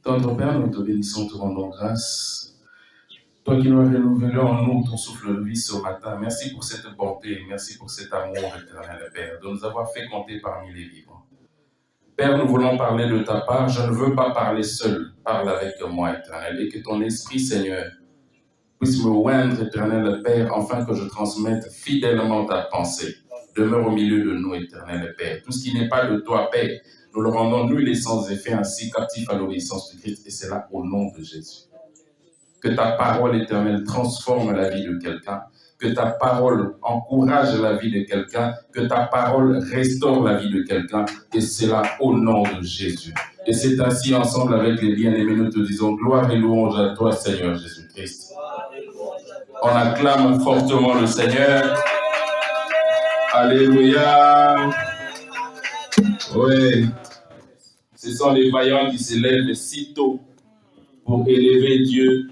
Tendre Père, nous te bénissons, te rendons grâce. Toi qui nous as renouvelé en nous ton souffle de vie ce matin, merci pour cette bonté, merci pour cet amour éternel, Père, de nous avoir fait compter parmi les vivants. Père, nous voulons parler de ta part. Je ne veux pas parler seul. Parle avec moi, éternel, et que ton esprit, Seigneur, puisse me oindre, éternel Père, afin que je transmette fidèlement ta pensée. Demeure au milieu de nous, éternel Père. Tout ce qui n'est pas de toi, Père, nous le rendons nul et sans effet, ainsi captif à l'obéissance de Christ, et c'est là au nom de Jésus. Que ta parole éternelle transforme la vie de quelqu'un, que ta parole encourage la vie de quelqu'un, que ta parole restaure la vie de quelqu'un, et c'est là au nom de Jésus. Et c'est ainsi ensemble avec les bien-aimés, nous te disons gloire et louange à toi, Seigneur Jésus-Christ. On acclame fortement le Seigneur. Alléluia. Oui. Ce sont les vaillants qui se lèvent si tôt pour élever Dieu,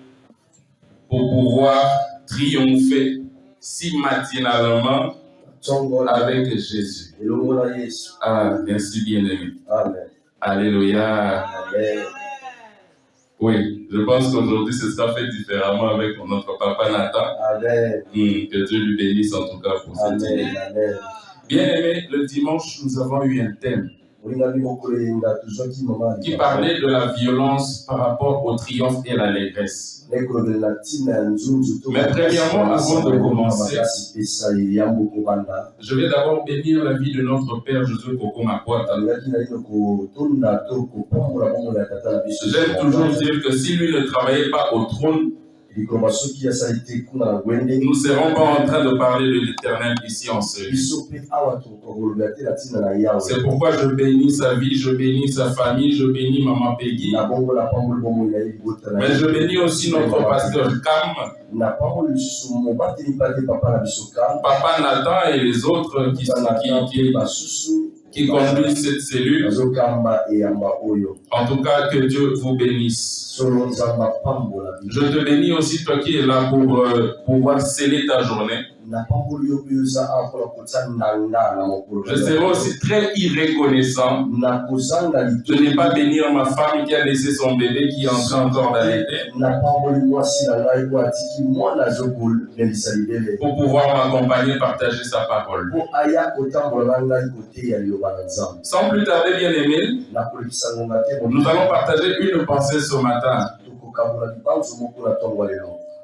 pour pouvoir triompher si matinalement avec Jésus. Ah, merci bien-aimé. Amen. Alléluia. Amen. Oui, je pense qu'aujourd'hui, ce sera fait différemment avec notre papa Nathan. Amen. Que Dieu lui bénisse en tout cas pour cette année. Amen. Bien-aimé, le dimanche, nous avons eu un thème qui parlait de la violence par rapport au triomphe et à l'allégresse. Mais premièrement, avant de commencer, je vais d'abord bénir la vie de notre Père Josué Koko Makwata. J'aime toujours dire que si lui ne travaillait pas au trône, nous ne serons pas en train de parler de l'Éternel ici en ce lieu. C'est pourquoi je bénis sa vie, je bénis sa famille, je bénis Maman Peggy. Mais je bénis aussi notre pasteur Cam, Papa Nathan et les autres qui conduisent cette cellule. En tout cas, que Dieu vous bénisse. Je te bénis aussi, toi qui es là pour pouvoir sceller ta journée. Je serai aussi très irreconnaissant de ne pas bénir ma femme qui a laissé son bébé qui est en train encore d'allaiter pour pouvoir m'accompagner, partager sa parole. Sans plus tarder, bien aimé, nous allons partager une pensée ce matin.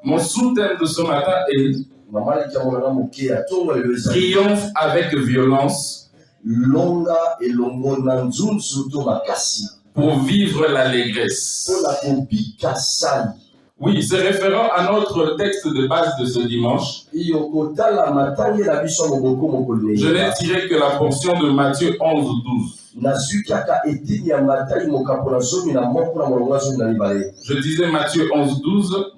Mon sous-thème de ce matin est triomphe avec violence pour vivre l'allégresse. Oui, c'est référent à notre texte de base de ce dimanche. Je n'ai tiré que la portion de Matthieu 11-12. Je disais Matthieu 11-12,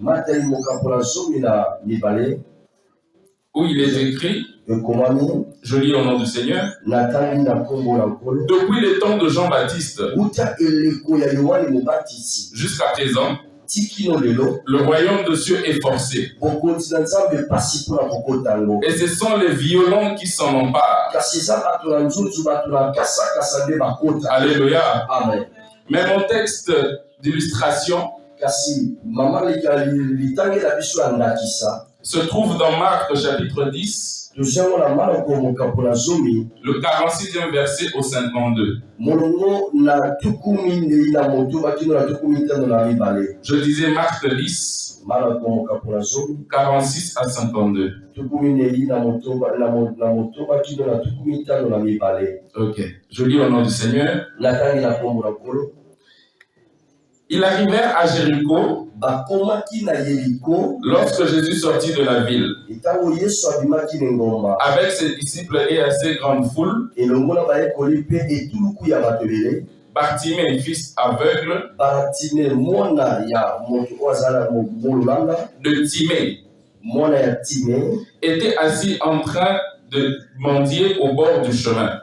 où il est écrit, je lis au nom du Seigneur, depuis les temps de Jean-Baptiste jusqu'à présent, le royaume de Dieu est forcé. Et ce sont les violents qui s'en emparent. Alléluia. Amen. Mais mon texte d'illustration se trouve dans Marc chapitre 10, le 46e verset au 52. Je disais Marc 10, 46 à 52. Ok, je lis au nom du Seigneur. Ils arrivèrent à Jéricho lorsque Jésus sortit de la ville avec ses disciples et assez grande foule. Bartimée, fils aveugle de Timée, était assis en train de mendier au bord du chemin.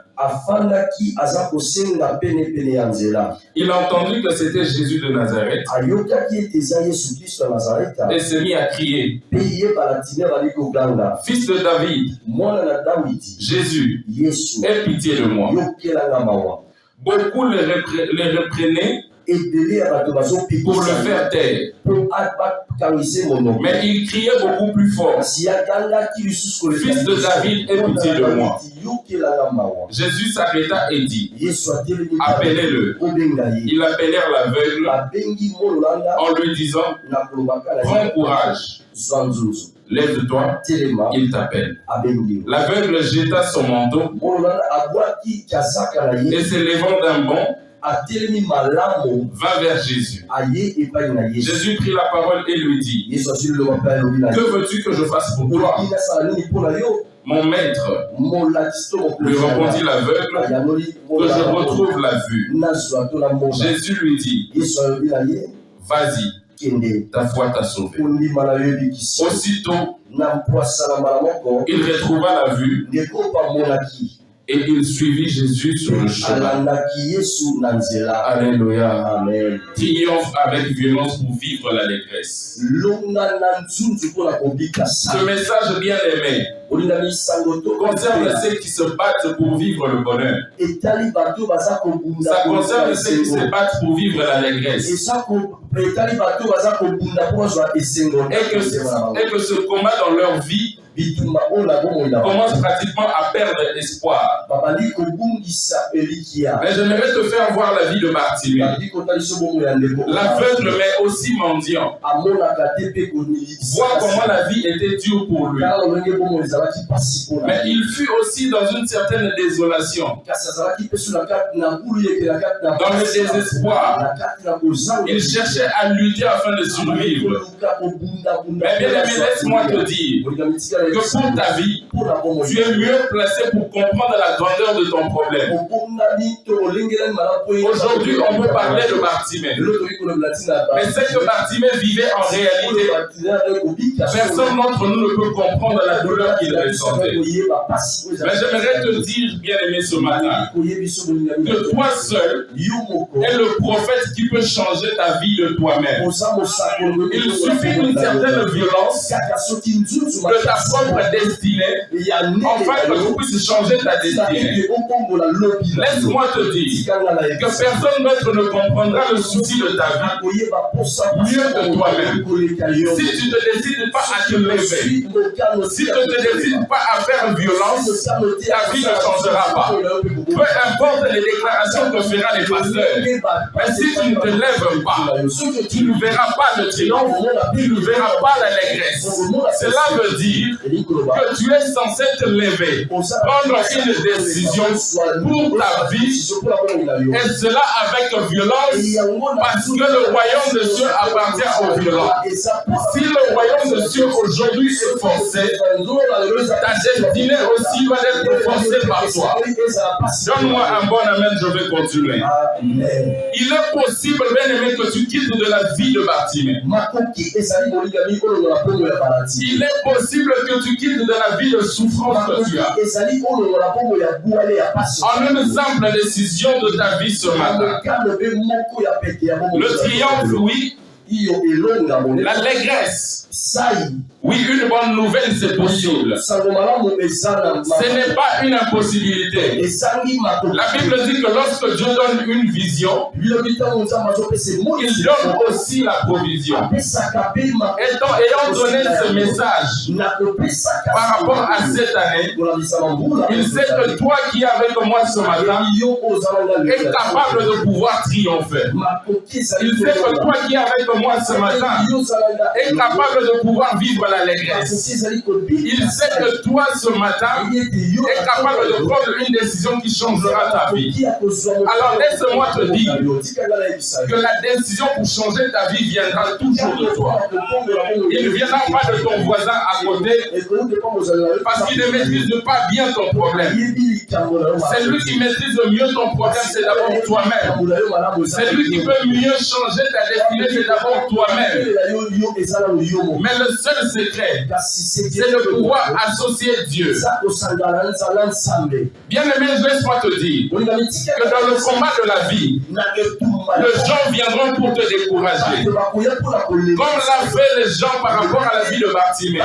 Il entendit que c'était Jésus de Nazareth et se mit à crier, Fils de David, Jésus, aie pitié de moi. Beaucoup les reprenaient pour le faire taire. Mais il criait beaucoup plus fort. Fils de David, aie pitié de moi. Jésus s'arrêta et dit, appelez-le. Ils appelèrent l'aveugle en lui disant, prends courage, lève-toi, il t'appelle. L'aveugle jeta son manteau et s'élevant d'un bond, va vers Jésus. Jésus prit la parole et lui dit, que veux-tu que je fasse pour toi? Mon maître, lui répondit l'aveugle, que je retrouve la vue. Jésus lui dit, vas-y, ta foi t'a sauvé. Aussitôt, il retrouva la vue et il suivit Jésus sur le chemin. Alléluia. Amen. Triomphe avec violence pour vivre l'allégresse. Ce message bien aimé concerne ceux qui se battent pour vivre le bonheur. Ça concerne ceux qui se battent pour vivre l'allégresse. Et que ce combat dans leur vie commence pratiquement à perdre espoir. Mais j'aimerais te faire voir la vie de Bartimée. L'aveugle mais aussi mendiant. Vois comment la vie était dure pour lui. Mais il fut aussi dans une certaine désolation. Dans le désespoir. Il cherchait à lutter afin de survivre. Mais bien aimé, laisse-moi te dire que pour ta vie, tu es mieux placé pour comprendre la grandeur de ton problème. Aujourd'hui, on peut parler de Bartimée. Mais ce que Bartimée vivait en réalité, personne d'entre nous ne peut comprendre la douleur qu'il ressentait. Mais j'aimerais te dire, bien aimé, ce matin, que toi seul es le prophète qui peut changer ta vie de toi-même. Il suffit d'une certaine violence de ta propre destinée, enfin que tu puisses changer ta destinée. Laisse-moi te dire que personne d'autre ne comprendra le souci de ta vie mieux que toi-même. Si tu ne te décides pas à te lever, si tu ne te décides pas à faire violence, ta vie ne changera pas. Peu importe les déclarations que feront les pasteurs, mais si tu ne te lèves pas, tu ne verras pas de triomphe, tu ne verras pas l'allégresse. Cela veut dire que tu es censé te lever, prendre une décision pour ta vie, et cela avec violence, parce que le royaume de Dieu appartient aux violents. Si le royaume de Dieu aujourd'hui est forcé, ta destinée aussi va être forcée par toi. Donne-moi un bon amen, je vais continuer. Il est possible, bien aimé, que tu quittes de la vie de Bartimée. Il est possible que tu quittes de la vie de souffrance que tu as. En une simple décision de ta vie ce matin. Le triomphe, oui. L'allégresse. Oui, une bonne nouvelle, c'est possible. Ce n'est pas une impossibilité. La Bible dit que lorsque Dieu donne une vision, il donne aussi la provision. Ayant donné ce message par rapport à cette année, il sait que toi qui es avec moi ce matin es capable de pouvoir triompher. Il sait que toi qui es avec moi ce matin es capable de pouvoir vivre l'allégresse. Il sait que toi ce matin es capable de prendre une décision qui changera ta vie. Alors laisse-moi te dire que la décision pour changer ta vie viendra toujours de toi. Il ne viendra pas de ton voisin à côté parce qu'il ne maîtrise pas bien ton problème. C'est lui qui maîtrise mieux ton problème, c'est d'abord toi-même. C'est lui qui peut mieux changer ta destinée, c'est d'abord toi-même. Mais le seul secret, c'est de pouvoir associer Dieu. Bien aimé, laisse-moi te dire que dans le combat de la vie, les gens viendront pour te décourager. Comme l'a fait les gens par rapport à la vie de Bartimée.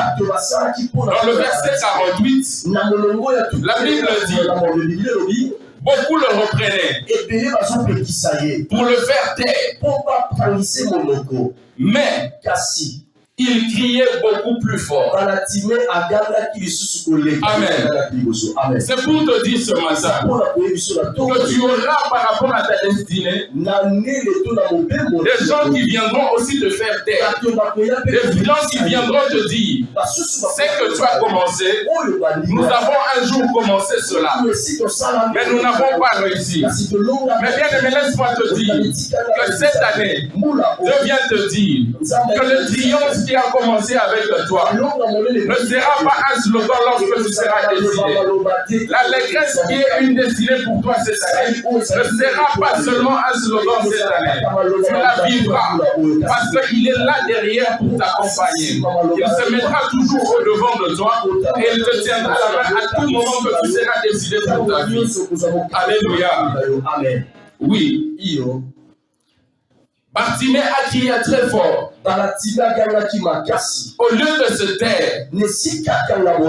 Dans le verset 48, la Bible dit: Beaucoup le reprenaient pour le faire taire. Mais il criait beaucoup plus fort. Amen. C'est pour te dire ce matin que tu auras par rapport à ta destinée des gens qui viendront aussi te faire taire. Des gens qui viendront te dire c'est que tu as commencé. Nous avons un jour commencé cela, mais nous n'avons pas réussi. Mais bien aimé, laisse-moi te dire que cette année, Dieu vient te dire que le triomphe qui a commencé avec toi ne sera pas un slogan lorsque tu seras décidé. L'allégresse qui est une destinée pour toi cette année ne sera pas seulement un slogan cette année. Tu la vivras parce qu'il est là derrière pour t'accompagner. Il se mettra toujours au devant de toi et il te tiendra la main à tout moment que tu seras décidé pour ta vie. Alléluia. Oui. Bartimée a crié très fort. Au lieu de se taire,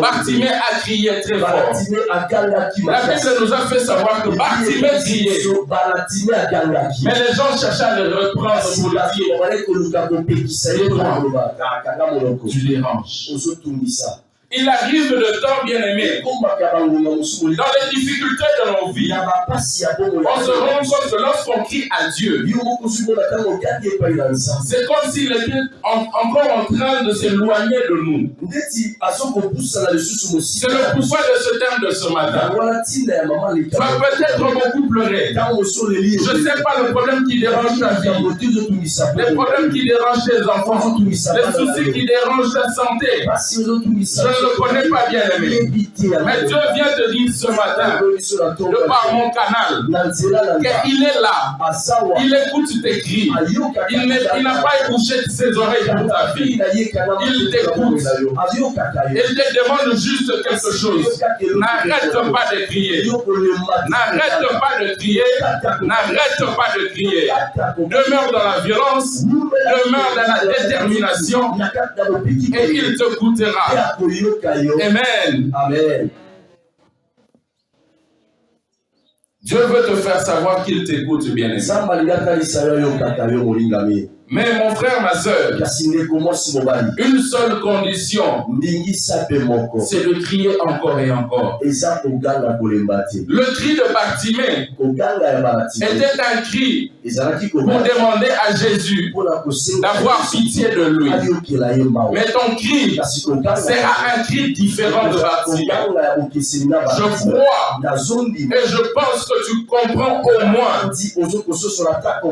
Bartimée a crié très fort. La Bible nous a fait savoir que Bartimée criait. Mais les gens cherchaient à le reprendre pour le dire. Tu déranges. Il arrive le temps, bien aimé, dans les difficultés de nos vies, on se rend compte que lorsqu'on crie à Dieu, c'est comme s'il était encore en train de s'éloigner de nous. C'est le pouvoir de ce thème de ce matin. Tu vas peut-être beaucoup pleurer. Je ne sais pas le problème qui dérange ta vie, les problèmes qui dérangent tes enfants, les soucis qui dérangent ta santé. Je ne le connais pas bien aimé. Mais Dieu vient te dire ce matin, de par mon canal, qu'il est là. Il écoute tes cris. Il n'a pas ébouché ses oreilles pour ta vie. Il t'écoute. Il te demande juste quelque chose. N'arrête pas de crier. N'arrête pas de crier. N'arrête pas de crier. Demeure dans la violence. Demeure dans la détermination. Et il te goûtera. Amen. Amen. Dieu veut te faire savoir qu'il t'écoute, bien aimé. Mais mon frère, ma soeur, une seule condition, c'est de crier encore et encore. Le cri de Bartimée était un cri pour demander à Jésus d'avoir pitié de lui. Mais ton cri sera un cri différent de Bartimée. Je crois et je pense que tu comprends au moins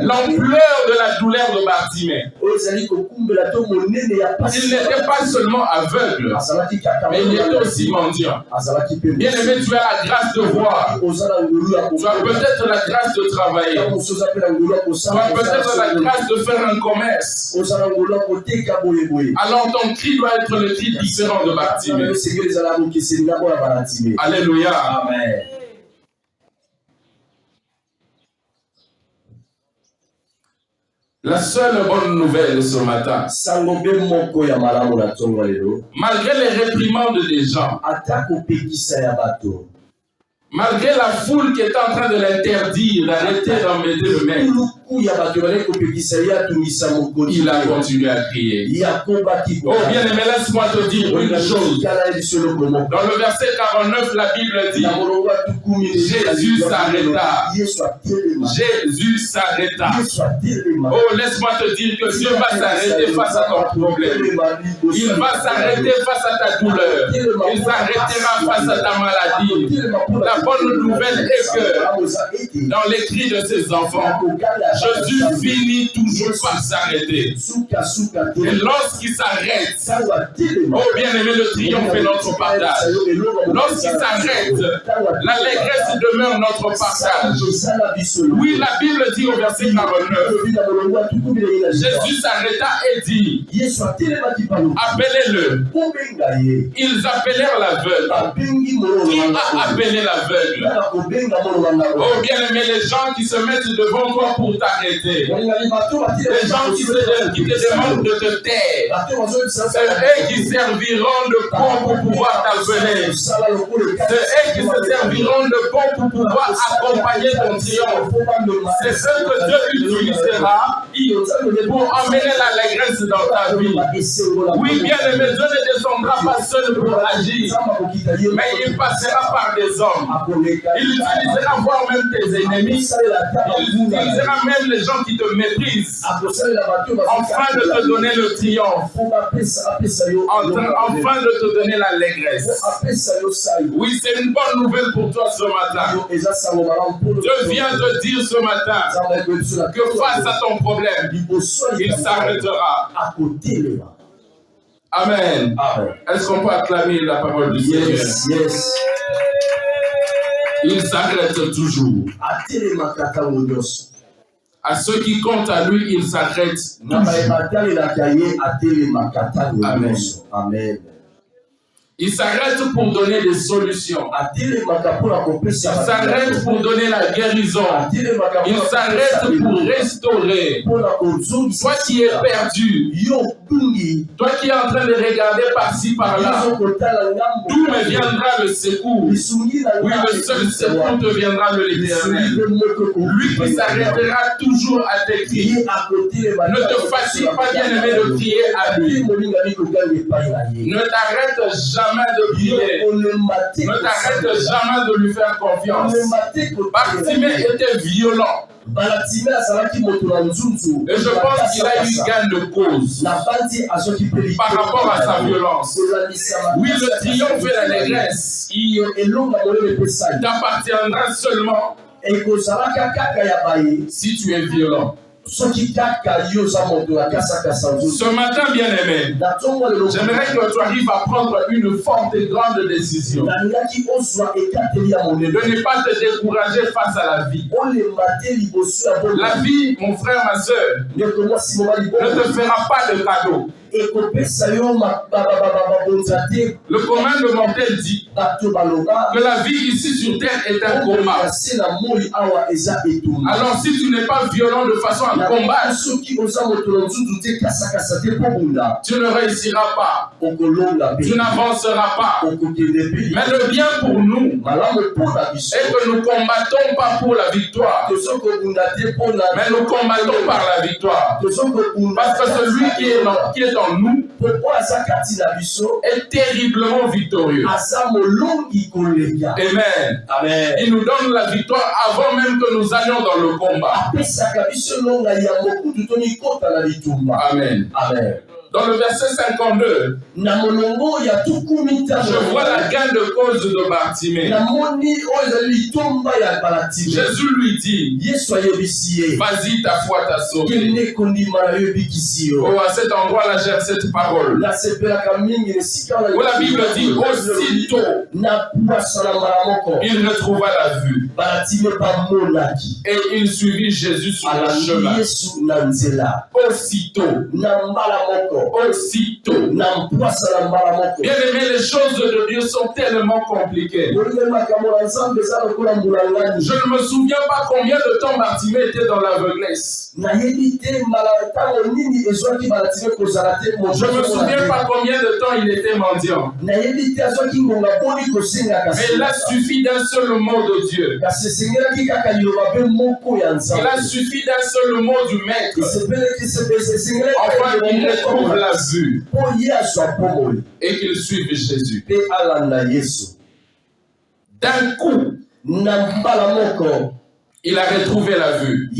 l'ampleur de la douleur de Bartimée. Il n'était pas seulement aveugle, mais il était aussi mendiant. Bien aimé, tu as la grâce de voir. Tu as peut-être la grâce de travailler. Tu as peut-être la grâce de faire un commerce. Alors ton cri doit être le cri différent de Bartimée. Alléluia. Amen. La seule bonne nouvelle ce matin, malgré les réprimandes des gens, malgré la foule qui est en train de l'interdire, d'arrêter d'embêter le maître, il a continué à crier. Oh bien aimé, laisse-moi te dire une chose. Dans le verset 49, la Bible dit, Jésus s'arrêta. Jésus s'arrêta. Oh, laisse-moi te dire que Dieu va s'arrêter face à ton problème. Il va s'arrêter face à ta douleur. Il s'arrêtera face à ta maladie. La bonne nouvelle est que dans les cris de ses enfants, Jésus finit toujours par s'arrêter. Et lorsqu'il s'arrête, oh bien aimé, le triomphe est notre partage. Lorsqu'il s'arrête, l'allégresse demeure notre partage. Oui, la Bible dit au verset 49, Jésus s'arrêta et dit, appelez-le. Ils appelèrent l'aveugle. Qui a appelé l'aveugle? Oh bien aimé, les gens qui se mettent devant toi pour t'arrêter. Les gens qui te demandent de te taire. C'est eux qui serviront de pont pour pouvoir t'amener. C'est eux qui se serviront de pont pour pouvoir accompagner ton triomphe. C'est ce que Dieu utilisera pour emmener l'allégresse dans ta vie. Oui, bien aimé, Dieu ne descendra pas seul pour agir, mais il passera par des hommes. Il utilisera voire même tes ennemis. Il utilisera même les gens qui te méprisent afin de te donner le triomphe, afin de te donner l'allégresse. Oui, c'est une bonne nouvelle pour toi ce matin. Dieu vient te dire ce matin que face à ton problème, il s'arrêtera. Amen. Est-ce qu'on peut acclamer la parole du Seigneur? Yes. Il s'arrête toujours. À ceux qui comptent à lui, il s'arrête toujours. Amen. Amen. Il s'arrête pour donner des solutions. Il s'arrête pour donner la guérison. Il s'arrête pour restaurer. Toi qui es perdu, toi qui es en train de regarder par-ci, par-là, d'où me viendra le secours? Oui, le seul secours te viendra de l'Éternel. Lui qui s'arrêtera toujours à tes cris. Ne te fatigue pas, bien-aimé, de crier à lui. Ne t'arrête jamais de prier. Ne t'arrête jamais de lui faire confiance. Bartimée était violent. Et je pense qu'il a eu gain de cause par rapport à sa violence. Oui, le triomphe et l'allégresse t'appartiendra seulement si tu es violent. Ce matin, bien-aimé, j'aimerais que tu arrives à prendre une forte et grande décision. De ne pas te décourager face à la vie. La vie, mon frère, ma soeur, ne te fera pas de cadeau. Le commun de mortel dit que la vie ici sur terre est un combat. Alors si tu n'es pas violent de façon à combattre, tu ne réussiras pas. Tu n'avanceras pas. Mais le bien pour nous est que nous combattons pas pour la victoire, mais nous combattons par la victoire. Parce que celui qui est dans nous est terriblement victorieux. Amen. Amen. Il nous donne la victoire avant même que nous allions dans le combat. Amen. Amen. Dans le verset 52, je vois la gain de cause de Bartimée. Jésus lui dit, vas-y, ta foi t'a sauvé. Oh, à cet endroit-là, j'aime cette parole. Où la Bible dit, aussitôt, il retrouva la vue. Et il suivit Jésus sur le chemin. Aussitôt. Bien aimé, les choses de Dieu sont tellement compliquées. Je ne me souviens pas combien de temps Bartimée était dans l'aveuglesse. Je ne me souviens pas combien de temps il était mendiant. Mais il a suffi d'un seul mot de Dieu. Il a suffi d'un seul mot du Maître. Enfin, il retrouve la vue et qu'il suive Jésus. D'un coup, il a retrouvé la vue.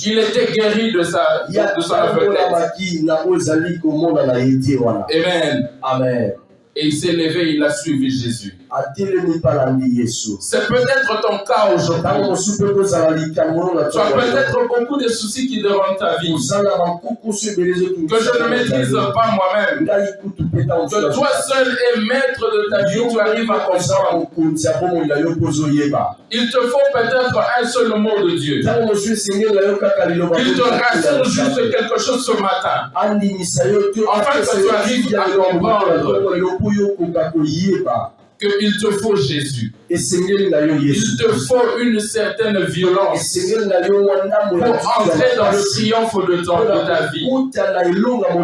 Il était guéri de son aveuglesse. Amen. Amen. Et il s'est levé, il a suivi Jésus. C'est peut-être ton cas aujourd'hui. Tu as peut-être beaucoup de soucis qui dérangent ta vie, que je ne maîtrise pas moi-même, que toi seul es maître de ta vie, tu arrives à comprendre. Il te faut peut-être un seul mot de Dieu. Il te rassure juste quelque chose ce matin, afin que tu arrives à comprendre qu'il te faut Jésus. Il te faut une certaine violence pour entrer dans le triomphe de ta vie.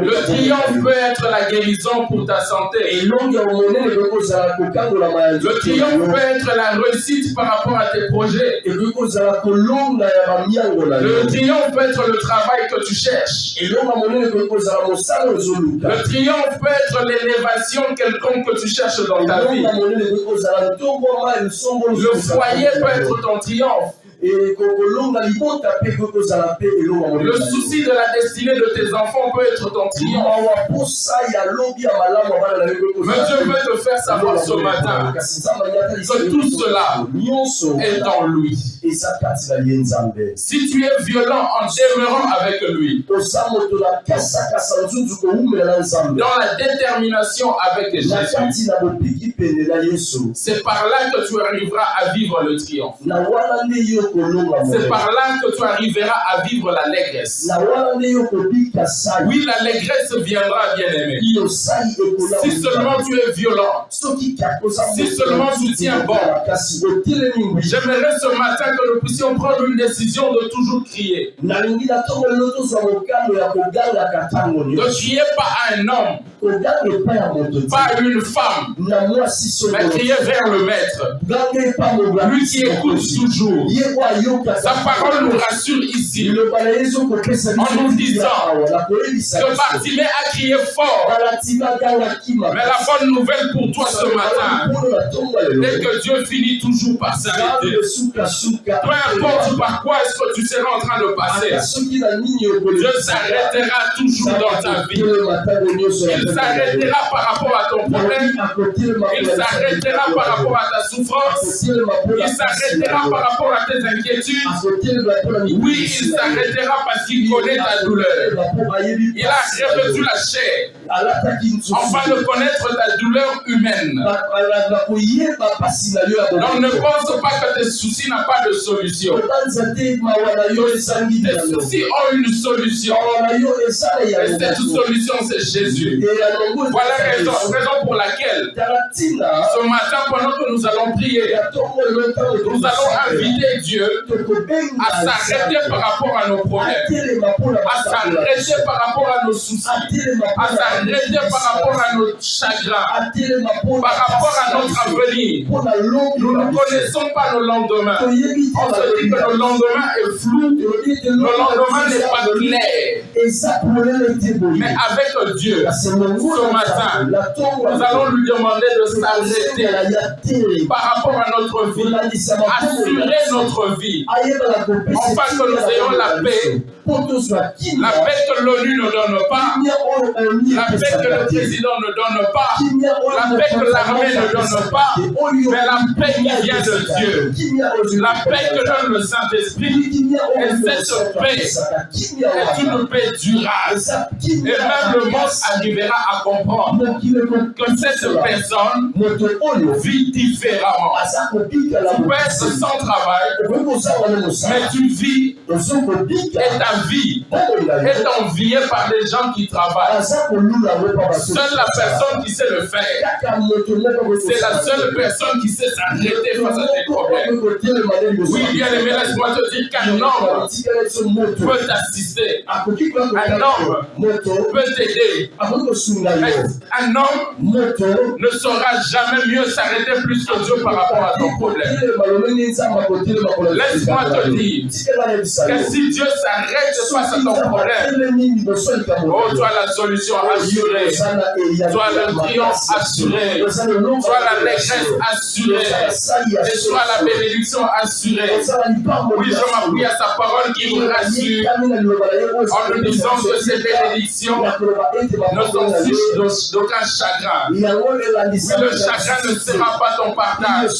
Le triomphe peut être la guérison pour ta santé. Le triomphe peut être la réussite par rapport à tes projets. Le triomphe peut être le travail que tu cherches. Le triomphe peut être l'élévation quelconque que tu cherches dans ta vie. Le foyer peut être ton triomphe. Le souci de la destinée de tes enfants peut être ton triomphe. Mais Dieu veut te faire savoir ce matin que tout cela est en lui. Si tu es violent en demeurant avec lui, dans la détermination avec Jésus, c'est par là que tu arriveras à vivre le triomphe. C'est par là que tu arriveras à vivre l'allégresse. Oui, l'allégresse viendra, bien-aimé. Si seulement tu es violent, si seulement tu tiens bon. J'aimerais ce matin que nous puissions prendre une décision de toujours crier. Ne criez pas à un homme, pas à une femme, mais criez vers le maître. Lui qui écoute toujours. Sa parole nous rassure ici en nous disant que Bartimée a crié fort. Mais la bonne nouvelle pour toi ce matin est que Dieu finit toujours par s'arrêter. Peu importe par quoi est-ce que tu seras en train de passer, Dieu s'arrêtera toujours dans ta vie. Il s'arrêtera par rapport à ton problème. Il s'arrêtera par rapport à ta souffrance. Il s'arrêtera par rapport à tes inquiétudes. Oui, il s'arrêtera parce qu'il connaît ta douleur. Il a revêtu la chair afin de connaître ta douleur humaine. Donc ne pense pas que tes soucis n'ont pas de solution. Tes soucis ont une solution. Et cette solution, c'est Jésus. Voilà la raison pour laquelle ce matin, pendant que nous allons prier, nous allons inviter Dieu à s'arrêter par rapport à nos problèmes, à s'arrêter par rapport à nos soucis, à s'arrêter par rapport à nos chagrins, par rapport à notre avenir. Nous ne connaissons pas nos lendemains. On se dit que le lendemain est flou, le lendemain n'est pas clair. Mais avec Dieu, ce matin, nous allons lui demander de s'arrêter par rapport à notre vie, assurer notre vie, afin que nous ayons la paix que l'ONU ne donne pas, la paix que le président ne donne pas, la paix que l'armée ne donne pas, mais la paix qui vient de Dieu, la paix que donne le Saint-Esprit. Et cette paix est une paix durable. Et même le monde arrivera à comprendre que cette personne vit différemment. Tu peux être sans travail, mais tu vis et ta vie est enviée par des gens qui travaillent. Seule la personne qui sait le faire, c'est la seule personne qui sait s'arrêter face à tes problèmes. Oui, bien aimé, laisse-moi te dire qu'un homme peut t'assister, un homme peut t'aider. Un homme ne saura jamais mieux s'arrêter plus que Dieu par rapport à ton problème. Laisse-moi te dire que si Dieu s'arrête face à ton problème, oh, tu as la solution assurée, tu as le triomphe assuré, tu as l'allégresse assurée, et tu as la bénédiction assurée. Oui, je m'appuie à sa parole qui nous rassure en nous disant que ces bénédictions ne sont fiches d'aucun chagrin. Oui, le chagrin ne sera pas ton partage.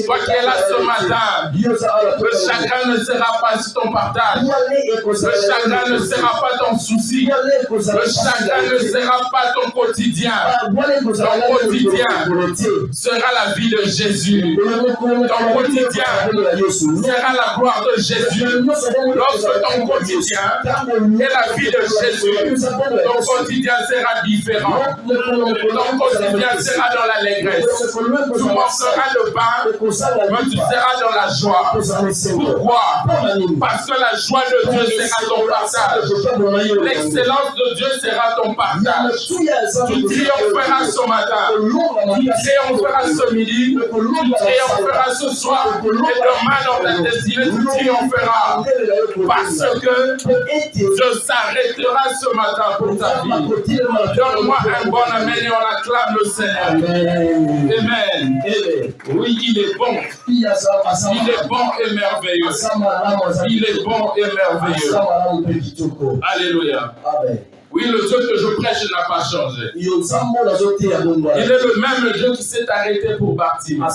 Toi qui es là ce matin, le chagrin ne sera pas ton partage. Le chagrin ne sera pas ton souci. Le chagrin ne sera pas ton quotidien. Ton quotidien sera la vie de Jésus. Ton quotidien sera la gloire de Jésus. Lorsque ton quotidien est la vie de Jésus, ton quotidien sera différent. Ton quotidien sera dans l'allégresse. Tu mangeras le pain, mais tu seras dans la joie. Pourquoi? Parce que la joie de Dieu sera ton partage. L'excellence de Dieu sera ton partage. Tu triompheras ce matin. Tu triompheras ce midi. Tu triompheras ce soir. Et demain dans ta destinée, tu triompheras. Parce que Dieu s'arrêtera ce matin pour ta vie. Donne-moi un bon amen et on acclame le Seigneur. Amen. Oui, il est bon. Il est bon et merveilleux. Il est bon et merveilleux. Alléluia. Oui, le Dieu que je prêche n'a pas changé. Il est le même Dieu qui s'est arrêté pour Bartimée.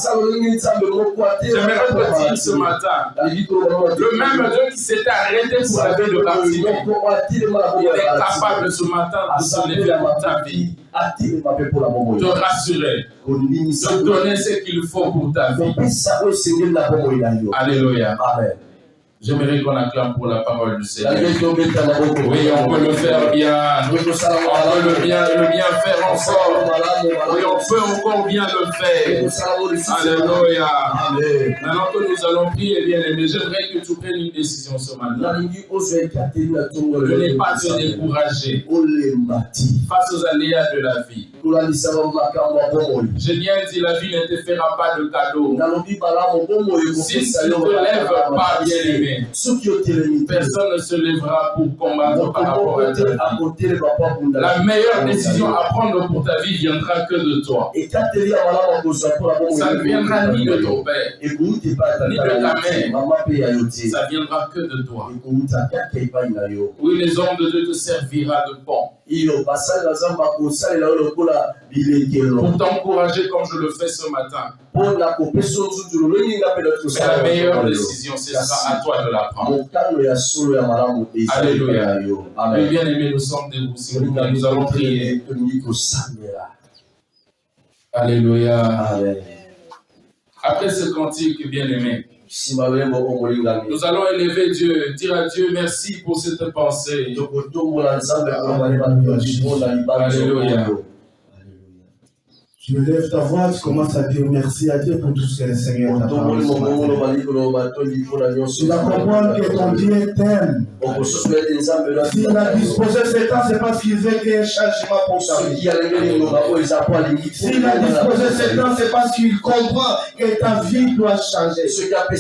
J'aimerais te dire ce matin, le même Dieu qui s'est arrêté pour la vie de Bartimée, il est capable ce matin de se lever pour ta vie, te rassurer, te donner ce qu'il faut pour ta vie. Alléluia. J'aimerais qu'on acclame pour la parole du Seigneur. Oui, on peut le faire bien. On peut le bien faire encore. Oui, on peut encore bien le faire. Alléluia. Maintenant que nous allons prier, bien aimé, j'aimerais que tu prennes une décision ce matin. Ne n'aie pas te décourager face aux aléas de la vie. J'ai bien dit, la vie ne te fera pas de cadeau. Si tu ne te lèves pas, bien aimé, personne ne se lèvera pour combattre par rapport à ta vie. La meilleure décision à prendre pour ta vie viendra que de toi. Ça ne viendra ni de ton père, ni de ta mère. Ça viendra que de toi. Oui, les hommes de Dieu te servira de pont. Pour t'encourager comme je le fais ce matin. Mais la meilleure décision, ce sera à toi de la prendre. Alléluia. Mais bien aimé, nous sommes debout. Si nous allons prier. Alléluia. Après ce cantique, bien aimé, nous allons élever Dieu, dire à Dieu merci pour cette pensée. Alléluia. Tu lèves ta voix, tu commences à dire merci à Dieu pour tout ce que le Seigneur t'a fait. Tu vas comprendre que ton Dieu t'aime. S'il a disposé ce temps, c'est parce qu'il veut qu'il y ait un changement pour ta vie. S'il a disposé ce temps, c'est parce qu'il comprend que ta vie doit changer.